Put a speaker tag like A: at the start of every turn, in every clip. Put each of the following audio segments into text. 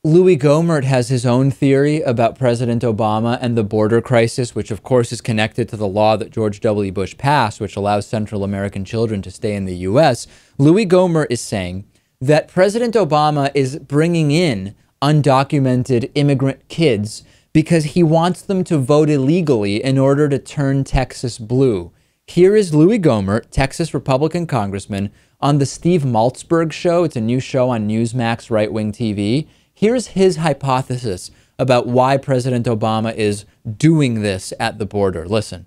A: Louie Gohmert has his own theory about President Obama and the border crisis, which of course is connected to the law that George W. Bush passed, which allows Central American children to stay in the U.S. Louie Gohmert is saying that President Obama is bringing in undocumented immigrant kids because he wants them to vote illegally in order to turn Texas blue. Here is Louie Gohmert, Texas Republican congressman, on the Steve Maltzberg Show. It's a new show on Newsmax right-wing TV. Here's his hypothesis about why President Obama is doing this at the border. Listen.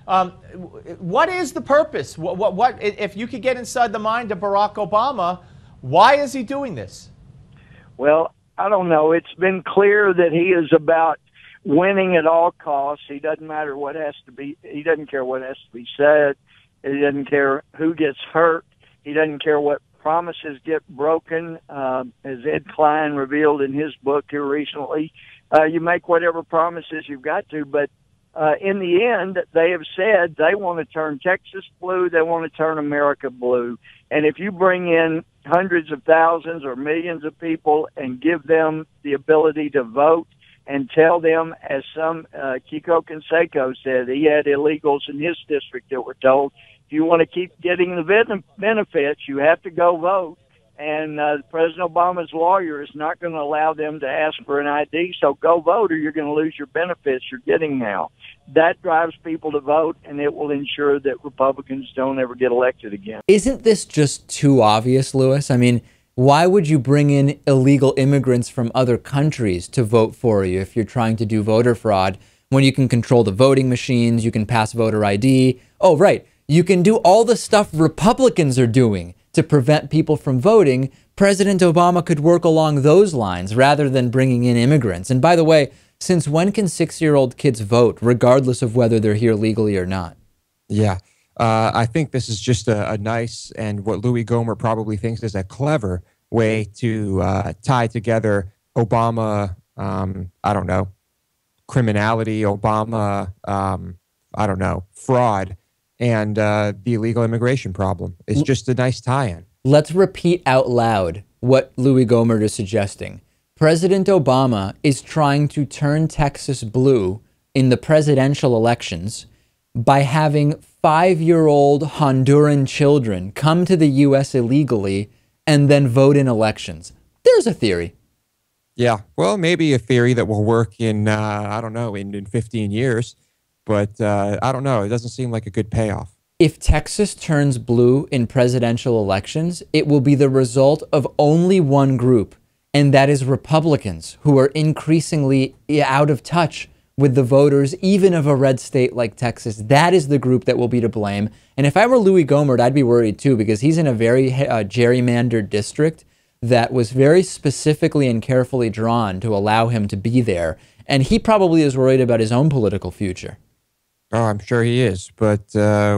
B: What is the purpose? What if you could get inside the mind of Barack Obama, why is he doing this?
C: Well, I don't know. It's been clear that he is about winning at all costs. He doesn't matter what has to be. He doesn't care what has to be said. He doesn't care who gets hurt. He doesn't care what promises get broken. As Ed Klein revealed in his book here recently, you make whatever promises you've got to, but in the end, they have said they want to turn Texas blue. They want to turn America blue. And if you bring in hundreds of thousands or millions of people and give them the ability to vote and tell them, as some Kiko Canseco said, he had illegals in his district that were told, if you want to keep getting the benefits, you have to go vote. And President Obama's lawyer is not going to allow them to ask for an ID, so go vote or you're going to lose your benefits you're getting now. That drives people to vote, and it will ensure that Republicans don't ever get elected again.
A: Isn't this just too obvious, Louis? I mean, why would you bring in illegal immigrants from other countries to vote for you if you're trying to do voter fraud when you can control the voting machines, you can pass voter ID? Oh, right. You can do all the stuff Republicans are doing to prevent people from voting. President Obama could work along those lines rather than bringing in immigrants. And by the way, since when can 6-year-old kids vote, regardless of whether they're here legally or not?
D: Yeah, I think this is just a nice, and what Louie Gohmert probably thinks is a clever way to tie together Obama, I don't know, criminality, Obama, I don't know, fraud, and the illegal immigration problem. It's just a nice tie-in.
A: Let's repeat out loud what Louie Gohmert is suggesting. President Obama is trying to turn Texas blue in the presidential elections by having 5-year-old Honduran children come to the U.S. illegally and then vote in elections. There's a theory.
D: Yeah, well, maybe a theory that will work in, I don't know, in 15 years. But I don't know. It doesn't seem like a good payoff.
A: If Texas turns blue in presidential elections, it will be the result of only one group, and that is Republicans, who are increasingly out of touch with the voters, even of a red state like Texas. That is the group that will be to blame. And if I were Louie Gohmert, I'd be worried too, because he's in a very gerrymandered district that was very specifically and carefully drawn to allow him to be there. And he probably is worried about his own political future.
D: Oh, I'm sure he is, but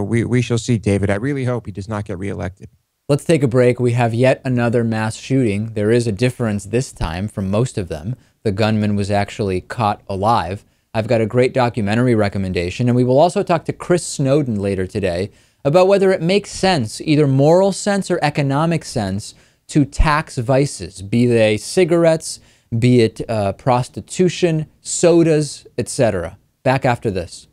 D: we shall see, David. I really hope he does not get reelected.
A: Let's take a break. We have yet another mass shooting. There is a difference this time from most of them. The gunman was actually caught alive. I've got a great documentary recommendation, and we will also talk to Chris Snowden later today about whether it makes sense, either moral sense or economic sense, to tax vices, be they cigarettes, be it prostitution, sodas, etc. Back after this.